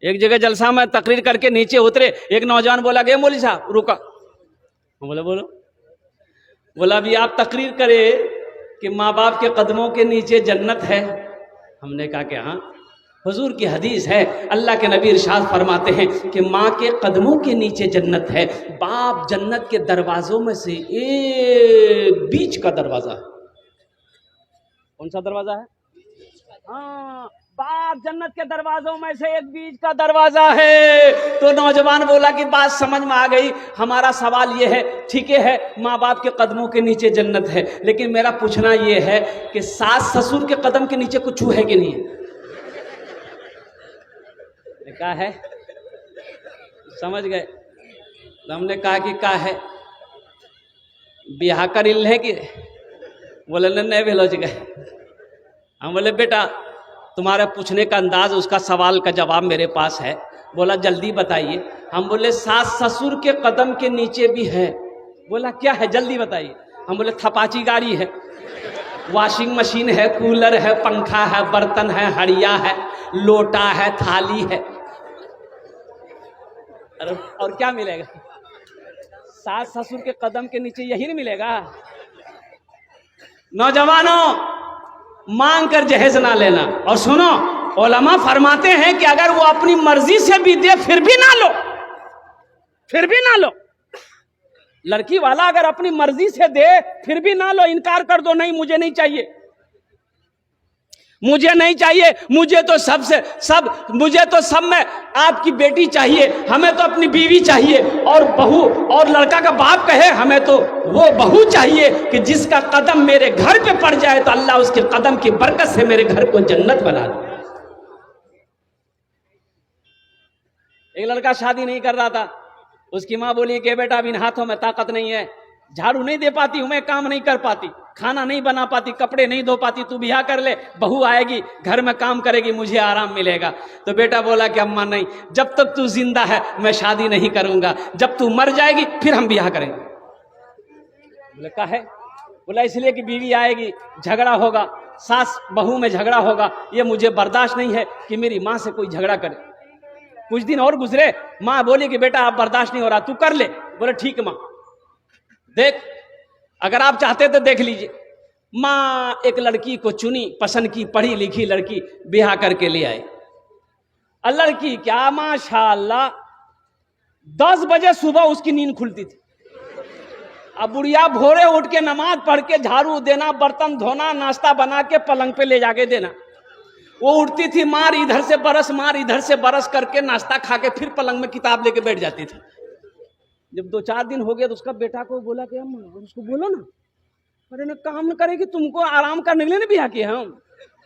एक जगह जलसा में तकरीर करके नीचे उतरे, एक नौजवान बोला गए मौलवी साहब रुका। बोले बोलो। बोला अभी आप तकरीर करे कि माँ बाप के कदमों के नीचे जन्नत है। हमने कहा कि हाँ, हुजूर की हदीस है, अल्लाह के नबी इरशाद फरमाते हैं कि माँ के कदमों के नीचे जन्नत है। बाप जन्नत के दरवाजों में से एक बीच का दरवाजा है। कौन सा दरवाजा है? हाँ, बाप जन्नत के दरवाजों में से एक बीच का दरवाजा है। तो नौजवान बोला कि बात समझ में आ गई, हमारा सवाल ये है, ठीक है माँ बाप के कदमों के नीचे जन्नत है, लेकिन मेरा पूछना ये है कि सास ससुर के कदम के नीचे कुछ है कि नहीं है? क्या है? समझ गए? तो हमने कहा कि क्या है, ब्याह कर इल है कि? बोले नहीं भेलोज गए। हम बोले बेटा तुम्हारे पूछने का अंदाज, उसका सवाल का जवाब मेरे पास है। बोला जल्दी बताइए। हम बोले सास ससुर के कदम के नीचे भी है। बोला क्या है, जल्दी बताइए। हम बोले थपाची गाड़ी है, वॉशिंग मशीन है, कूलर है, पंखा है, बर्तन है, हड़िया है, लोटा है, थाली है। अरे और क्या मिलेगा? सास ससुर के कदम के नीचे यही नहीं मिलेगा? नौजवानों, मांग कर जहेज ना लेना। और सुनो, उलमा फरमाते हैं कि अगर वो अपनी मर्जी से भी दे फिर भी ना लो, फिर भी ना लो। लड़की वाला अगर अपनी मर्जी से दे फिर भी ना लो, इनकार कर दो, नहीं मुझे नहीं चाहिए, मुझे नहीं चाहिए, मुझे तो मुझे तो सब में आपकी बेटी चाहिए, हमें तो अपनी बीवी चाहिए। और बहू और लड़का का बाप कहे हमें तो वो बहू चाहिए कि जिसका कदम मेरे घर पे पड़ जाए तो अल्लाह उसके कदम की बरकत से मेरे घर को जन्नत बना दे। एक लड़का शादी नहीं कर रहा था, उसकी माँ बोली कि बेटा अब इन हाथों में ताकत नहीं है, झाड़ू नहीं दे पाती हूं मैं, काम नहीं कर पाती, खाना नहीं बना पाती, कपड़े नहीं धो पाती, तू ब्याह कर ले, बहू आएगी घर में काम करेगी, मुझे आराम मिलेगा। तो बेटा बोला कि अम्मा नहीं, जब तक तू जिंदा है मैं शादी नहीं करूंगा, जब तू मर जाएगी फिर हम ब्याह करेंगे। बोले क्या है? बोला इसलिए कि बीवी आएगी, झगड़ा होगा, सास बहू में झगड़ा होगा, ये मुझे बर्दाश्त नहीं है कि मेरी माँ से कोई झगड़ा करे। कुछ दिन और गुजरे, माँ बोली कि बेटा आप बर्दाश्त नहीं हो रहा, तू कर ले। बोले ठीक माँ, देख अगर आप चाहते तो देख लीजिए। माँ एक लड़की को चुनी, पसंद की, पढ़ी लिखी लड़की, ब्याह करके ले आए। और लड़की क्या माशाअल्लाह 10 बजे सुबह उसकी नींद खुलती थी। अब बुढ़िया भोरे उठ के नमाज पढ़ के झाड़ू देना, बर्तन धोना, नाश्ता बना के पलंग पे ले जाके देना। वो उठती थी, मार इधर से बरस, मार इधर से बरस करके नाश्ता खा के फिर पलंग में किताब लेके बैठ जाती थी। जब 2-4 दिन हो गया तो उसका बेटा को बोला कि हम उसको बोलो ना, अरे ना काम न करेगी, तुमको आराम करने के लिए नहीं ब्याह किया हम।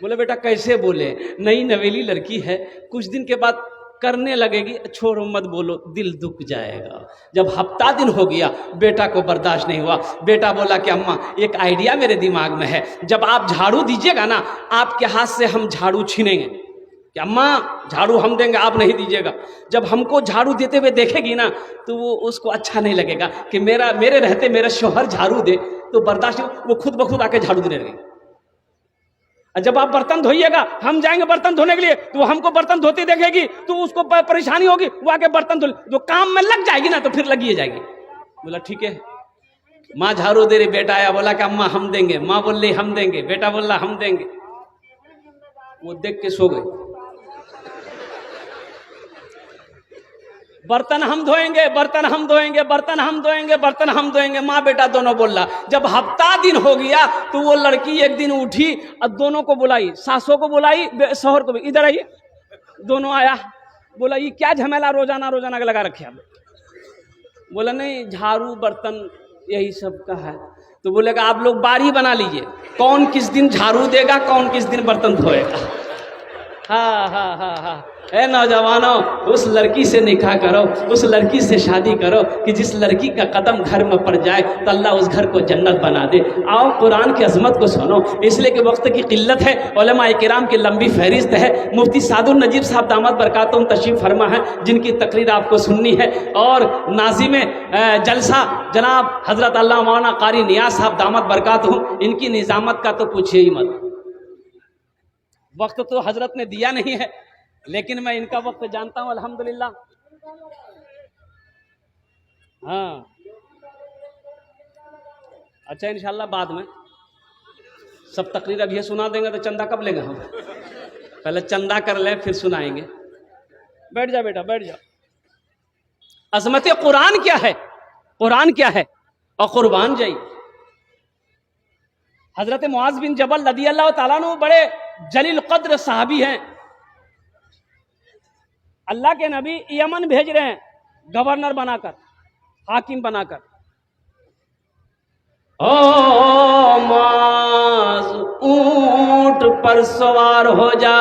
बोले बेटा कैसे बोले, नई नवेली लड़की है, कुछ दिन के बाद करने लगेगी, छोड़ो मत बोलो, दिल दुख जाएगा। जब हफ्ता दिन हो गया बेटा को बर्दाश्त नहीं हुआ। बेटा बोला कि अम्मा एक आइडिया मेरे दिमाग में है, जब आप झाड़ू दीजिएगा ना आपके हाथ से हम झाड़ू छीनेंगे। कि अम्मा झाड़ू हम देंगे, आप नहीं दीजिएगा। जब हमको झाड़ू देते हुए देखेगी ना तो वो उसको अच्छा नहीं लगेगा कि मेरे रहते मेरा शौहर झाड़ू दे, तो बर्दाश्त वो खुद ब खुद आके झाड़ू देने लगेगी। जब आप बर्तन धोइएगा, हम जाएंगे बर्तन धोने के लिए, तो वो हमको बर्तन धोते देखेगी तो उसको परेशानी होगी, वो आके बर्तन धो, जो काम में लग जाएगी ना तो फिर लगी जाएगी। बोला ठीक है। माँ झाड़ू दे रही, बेटा आया बोला कि अम्मा हम देंगे, माँ बोल रही हम देंगे, बेटा बोल रहा हम देंगे। वो देख के सो गए। बर्तन हम धोएंगे, बर्तन हम धोएंगे, बर्तन हम धोएंगे, बर्तन हम धोएंगे, माँ बेटा दोनों बोल रहा। जब हफ्ता दिन हो गया तो वो लड़की एक दिन उठी और दोनों को बुलाई, सासों को बुलाई, शौहर को भी, इधर आइए। दोनों आया, बोला ये क्या झमेला रोजाना रोजाना का लगा रखे आप? बोला नहीं झाड़ू बर्तन यही सब का है। तो बोलेगा आप लोग बारी बना लीजिए, कौन किस दिन झाड़ू देगा, कौन किस दिन बर्तन धोएगा। हाँ हाँ हाँ हाँ। ए नौजवानों, उस लड़की से निकाह करो, उस लड़की से शादी करो कि जिस लड़की का कदम घर में पड़ जाए तो अल्लाह उस घर को जन्नत बना दे। आओ कुरान की अजमत को सुनो, इसलिए कि वक्त की किल्लत है, उलमा किराम की लंबी फहरिस्त है। मुफ्ती सादुल नजीब साहब दामत बरकातुहुम तशरीफ फरमा है, जिनकी तकरीर आपको सुननी है। और नाज़िम जलसा जनाब हजरत अल्लामा मौलाना कारी नियाज़ साहब दामत बरकातुहुम, इनकी निज़ामत का तो पूछिए ही मत। वक्त तो हजरत ने दिया नहीं है, लेकिन मैं इनका वक्त जानता हूं अल्हम्दुलिल्लाह। हाँ अच्छा, इंशाल्लाह बाद में सब तकरीर अब ये सुना देंगे तो चंदा कब लेंगे हम? पहले चंदा कर ले फिर सुनाएंगे। बैठ जा बेटा, बैठ जा। अजमत कुरान क्या है, कुरान क्या है और कुर्बान जाई। हजरत मुआज बिन जबल रदी अल्लाह ताला अन्हु बड़े जलील कद्र साहबी हैं। अल्लाह के नबी यमन भेज रहे हैं गवर्नर बनाकर, हाकिम बनाकर। ओ मुआज ऊंट पर सवार हो जा।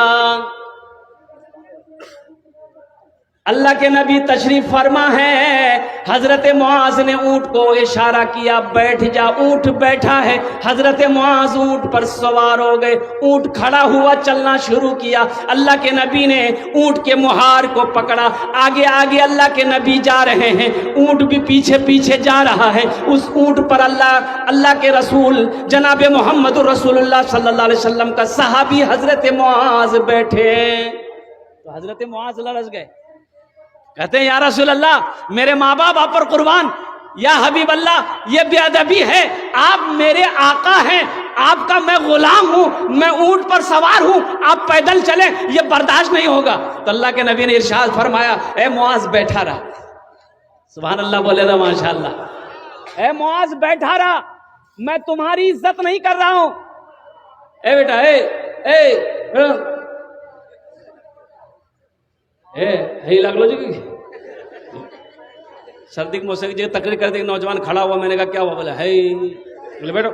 अल्लाह के नबी तशरीफ फरमा है। हजरत मुआज ने ऊंट को इशारा किया, बैठ जा। ऊंट बैठा है। हजरत मुआज ऊंट पर सवार हो गए। ऊंट खड़ा हुआ, चलना शुरू किया। अल्लाह के नबी ने ऊंट के मुहार को पकड़ा। आगे आगे अल्लाह के नबी जा रहे हैं, ऊंट भी पीछे पीछे जा रहा है। उस ऊंट पर अल्लाह के रसूल जनाब मोहम्मद रसूलुल्लाह सल्लल्लाहु अलैहि वसल्लम का सहाबी हजरत मुआज बैठे। तो हजरत मुआज लरस गए, कहते हैं या रसूल अल्लाह, मेरे माँ बाप आप पर कुर्बान। या हबीब अल्लाह, ये बेअदबी है। आप मेरे आका हैं, आपका मैं गुलाम हूं, मैं ऊंट पर सवार हूं, आप पैदल चले, ये बर्दाश्त नहीं होगा। तो अल्लाह के नबी ने इरशाद फरमाया, ए मुआज बैठा रहा। सुभान अल्लाह बोले ना, माशाअल्लाह। ए मुआज बैठा रहा, मैं तुम्हारी इज्जत नहीं कर रहा हूं। ए बेटा, ए लगलो जी सर्दी के मौसम की जगह तकरीर कर दे, नौजवान खड़ा हुआ। मैंने कहा क्या हुआ? बोला है। बोले बैठो।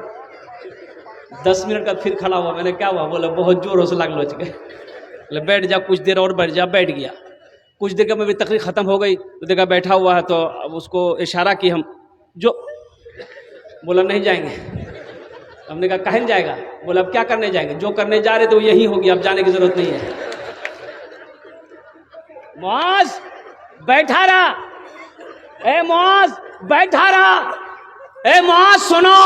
10 मिनट का फिर खड़ा हुआ। मैंने क्या हुआ? बोला बहुत जोरों से लागलो चुके। बोले बैठ जा, कुछ देर और बैठ जा। बैठ गया। कुछ देर में भी तकरीर खत्म हो गई तो देखा बैठा हुआ है, तो अब उसको इशारा की हम जो। बोला नहीं जाएंगे। हमने कहा कहीं जाएगा? बोला अब क्या करने जाएंगे, जो करने जा रहे थे वो यही होगी, अब जाने की जरूरत नहीं है। मुआज बैठा रहा। ए मुआज बैठा रहा। ए मुआज सुनो,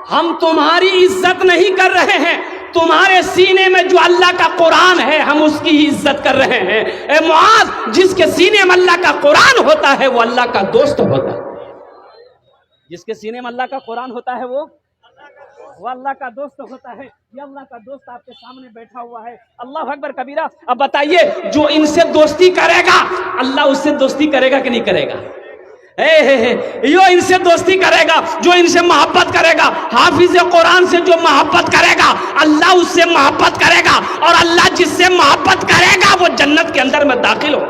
हम तुम्हारी इज्जत नहीं कर रहे हैं, तुम्हारे सीने में जो अल्लाह का कुरान है हम उसकी ही इज्जत कर रहे हैं। ए मुआज, जिसके सीने में अल्लाह का कुरान होता है वो अल्लाह का दोस्त होता है। जिसके सीने में अल्लाह का कुरान होता है वो अल्लाह का दोस्त होता है। ये अल्लाह का दोस्त आपके सामने बैठा हुआ है। अल्लाह अकबर कबीरा। अब बताइए, जो इनसे दोस्ती करेगा अल्लाह उससे दोस्ती करेगा कि नहीं करेगा? यो इनसे दोस्ती करेगा, जो इनसे मोहब्बत करेगा, हाफिज कुरान से जो मोहब्बत करेगा अल्लाह उससे मोहब्बत करेगा। और अल्लाह जिससे मोहब्बत करेगा वो जन्नत के अंदर में दाखिल हो,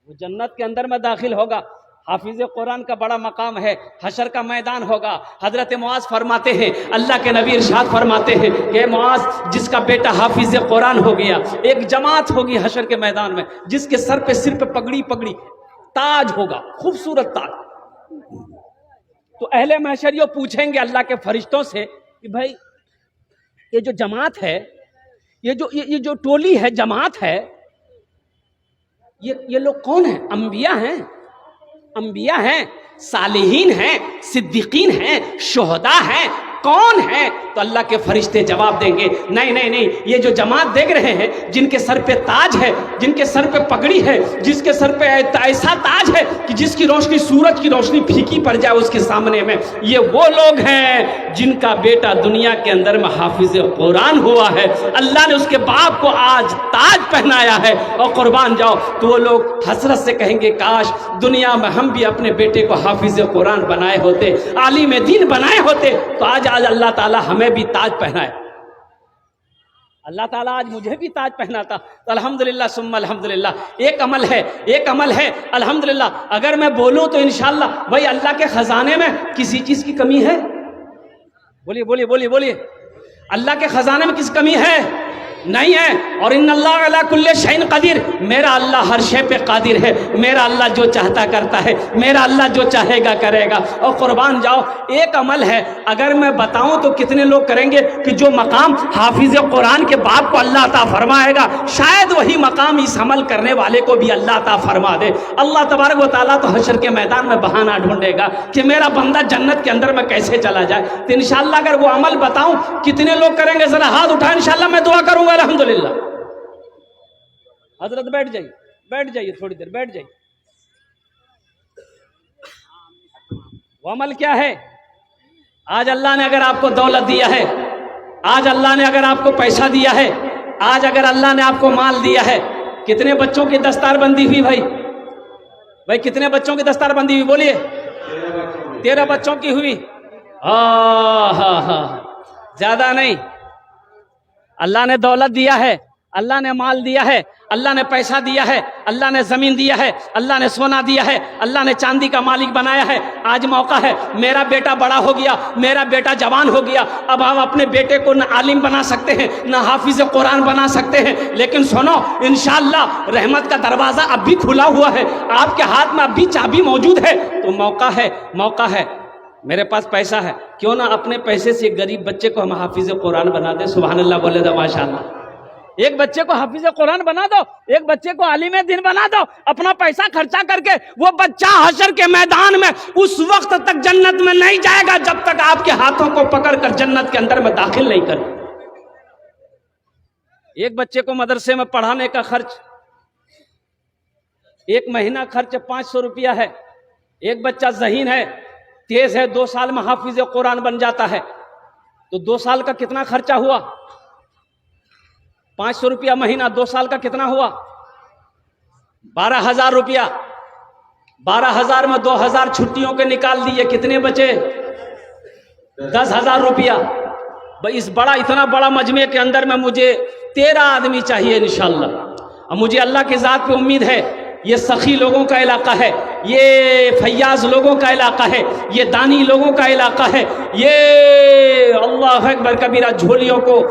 वो जन्नत के अंदर में दाखिल होगा। हाफिज कुरान का बड़ा मकाम है, हशर का मैदान होगा। हजरत मुआज फरमाते हैं, अल्लाह के नबी इरशाद फरमाते हैं कि मुआज, जिसका बेटा हाफिज कुरान हो गया, एक जमात होगी हशर के मैदान में, जिसके सिर पे पगड़ी पगड़ी ताज होगा, खूबसूरत ताज। तो अहले महशरियों पूछेंगे अल्लाह के फरिश्तों से कि भाई ये जो जमात है, ये जो टोली है, जमात है, ये लोग कौन है? अंबिया हैं, सालिहीन हैं, सिद्दीकीन हैं, शुहदा हैं, कौन है? तो अल्लाह के फरिश्ते जवाब देंगे, नहीं नहीं नहीं, ये जो जमात देख रहे हैं, जिनके सर पे ताज है, जिनके सर पे पगड़ी है, जिसके सर पे ऐसा ताज है कि जिसकी रोशनी सूरज की रोशनी फीकी पड़ जाए उसके सामने में, ये वो लोग हैं जिनका बेटा दुनिया के अंदर में हाफिज कुरान हुआ है। अल्लाह ने उसके बाप को आज ताज पहनाया है। और कुर्बान जाओ, तो वो लोग हसरत से कहेंगे, काश दुनिया में हम भी अपने बेटे को हाफिज कुरान बनाए होते, आलिम दीन बनाए होते, तो आज अल्लाह ताला हमें भी ताज पहनाए। अल्लाह ताला आज मुझे भी ताज पहनाता। तो अल्हम्दुलिल्लाह सुम्मा अल्हम्दुलिल्लाह। एक अमल है अल्हम्दुलिल्लाह। अगर मैं बोलूं तो इंशाअल्लाह भाई अल्लाह के खजाने में किसी चीज की कमी है? बोलिए बोलिए बोलिए बोलिए। अल्लाह के खजाने में किस कमी है? नहीं है। और इन्नल्लाह अला कुल्ले शैइन कदीर, मेरा अल्लाह हर शे पे कादिर है। मेरा अल्लाह जो चाहता करता है, मेरा अल्लाह जो चाहेगा करेगा। और कुर्बान जाओ, एक अमल है, अगर मैं बताऊं तो कितने लोग करेंगे कि जो मकाम हाफिज कुरान के बाप को अल्लाह अता फरमाएगा, शायद वही मकाम इस अमल करने वाले को भी अल्लाह अता फरमा दे। अल्लाह तबारक व तआला तो हशर के मैदान में बहाना ढूंढेगा कि मेरा बंदा जन्नत के अंदर में कैसे चला जाए। तो इंशाअल्लाह अगर वो अमल बताऊं, कितने लोग करेंगे? जरा हाथ उठाएं, इंशाअल्लाह मैं दुआ करूंगा। अल्हम्दुलिल्लाह हजरत बैठ जाइए थोड़ी देर, बैठ जाइए। वो अमल क्या है? आज अल्लाह ने अगर आपको दौलत दिया है, आज अल्लाह ने अगर आपको पैसा दिया है, आज अगर अल्लाह ने आपको माल दिया है, कितने बच्चों की दस्तारबंदी हुई भाई कितने बच्चों की दस्तारबंदी हुई? बोलिए। 13 बच्चों की हुई। ज्यादा नहीं। अल्लाह ने दौलत दिया है, अल्लाह ने माल दिया है, अल्लाह ने पैसा दिया है, अल्लाह ने जमीन दिया है, अल्लाह ने सोना दिया है, अल्लाह ने चांदी का मालिक बनाया है। आज मौका है, मेरा बेटा बड़ा हो गया, मेरा बेटा जवान हो गया, अब हम अपने बेटे को न आलिम बना सकते हैं, न हाफिज कुरान बना सकते हैं, लेकिन सुनो, इंशाअल्लाह रहमत का दरवाजा अब भी खुला हुआ है, आपके हाथ में अब भी चाबी मौजूद है। तो मौका है। मेरे पास पैसा है, क्यों ना अपने पैसे से गरीब बच्चे को हम हाफिज कुरान बना दे। सुभान अल्लाह बोले तो माशाअल्लाह। एक बच्चे को हाफिज कुरान बना दो, एक बच्चे को आलिम दिन बना दो, अपना पैसा खर्चा करके। वो बच्चा हशर के मैदान में उस वक्त तक जन्नत में नहीं जाएगा जब तक आपके हाथों को पकड़कर जन्नत के अंदर में दाखिल नहीं कर। एक बच्चे को मदरसे में पढ़ाने का खर्च, एक महीना खर्च 500 रुपया है। एक बच्चा ज़हीन है, तेज है, 2 साल में हाफिज कुरान बन जाता है, तो 2 साल का कितना खर्चा हुआ? 500 रुपया महीना, 2 साल का कितना हुआ? 12,000 रुपया। 12,000 में 2,000 छुट्टियों के निकाल दिए, कितने बचे? 10,000 रुपया। भाई इतना बड़ा मजमे के अंदर में मुझे 13 आदमी चाहिए इंशाअल्लाह। और मुझे अल्लाह की ज़ात पे उम्मीद है, ये सखी लोगों का इलाका है, ये फैयाज लोगों का इलाका है, ये दानी लोगों का इलाका है, ये अल्लाह अकबर कबीरा झोलियों को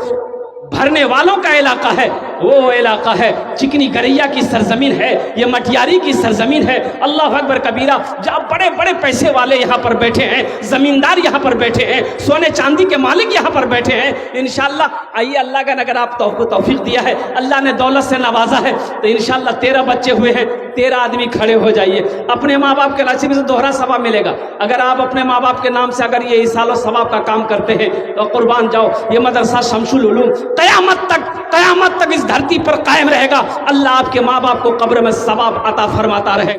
भरने वालों का इलाका है। वो इलाका है चिकनी गरैया की सरजमीन है, ये मटियारी की सरजमीन है। अल्लाह अकबर कबीरा, जहाँ बड़े बड़े पैसे वाले यहाँ पर बैठे हैं, जमींदार यहाँ पर बैठे हैं, सोने चांदी के मालिक यहाँ पर बैठे हैं। इंशाअल्लाह आइए, अल्लाह का अगर आप तौफीक दिया है, अल्लाह ने दौलत से नवाजा है, तो इंशाअल्लाह 13 बच्चे हुए हैं, 13 आदमी खड़े हो जाइए। अपने माँ बाप के नसीब से दोहरा सवाब मिलेगा। अगर आप अपने माँ बाप के नाम से अगर ये इसालो सवाब का काम करते हैं तो कुर्बान जाओ। ये मदरसा शमसुल उलूम कयामत तक इस धरती पर कायम रहेगा। अल्लाह आपके माँ बाप को कब्र में सवाब अता फरमाता रहे।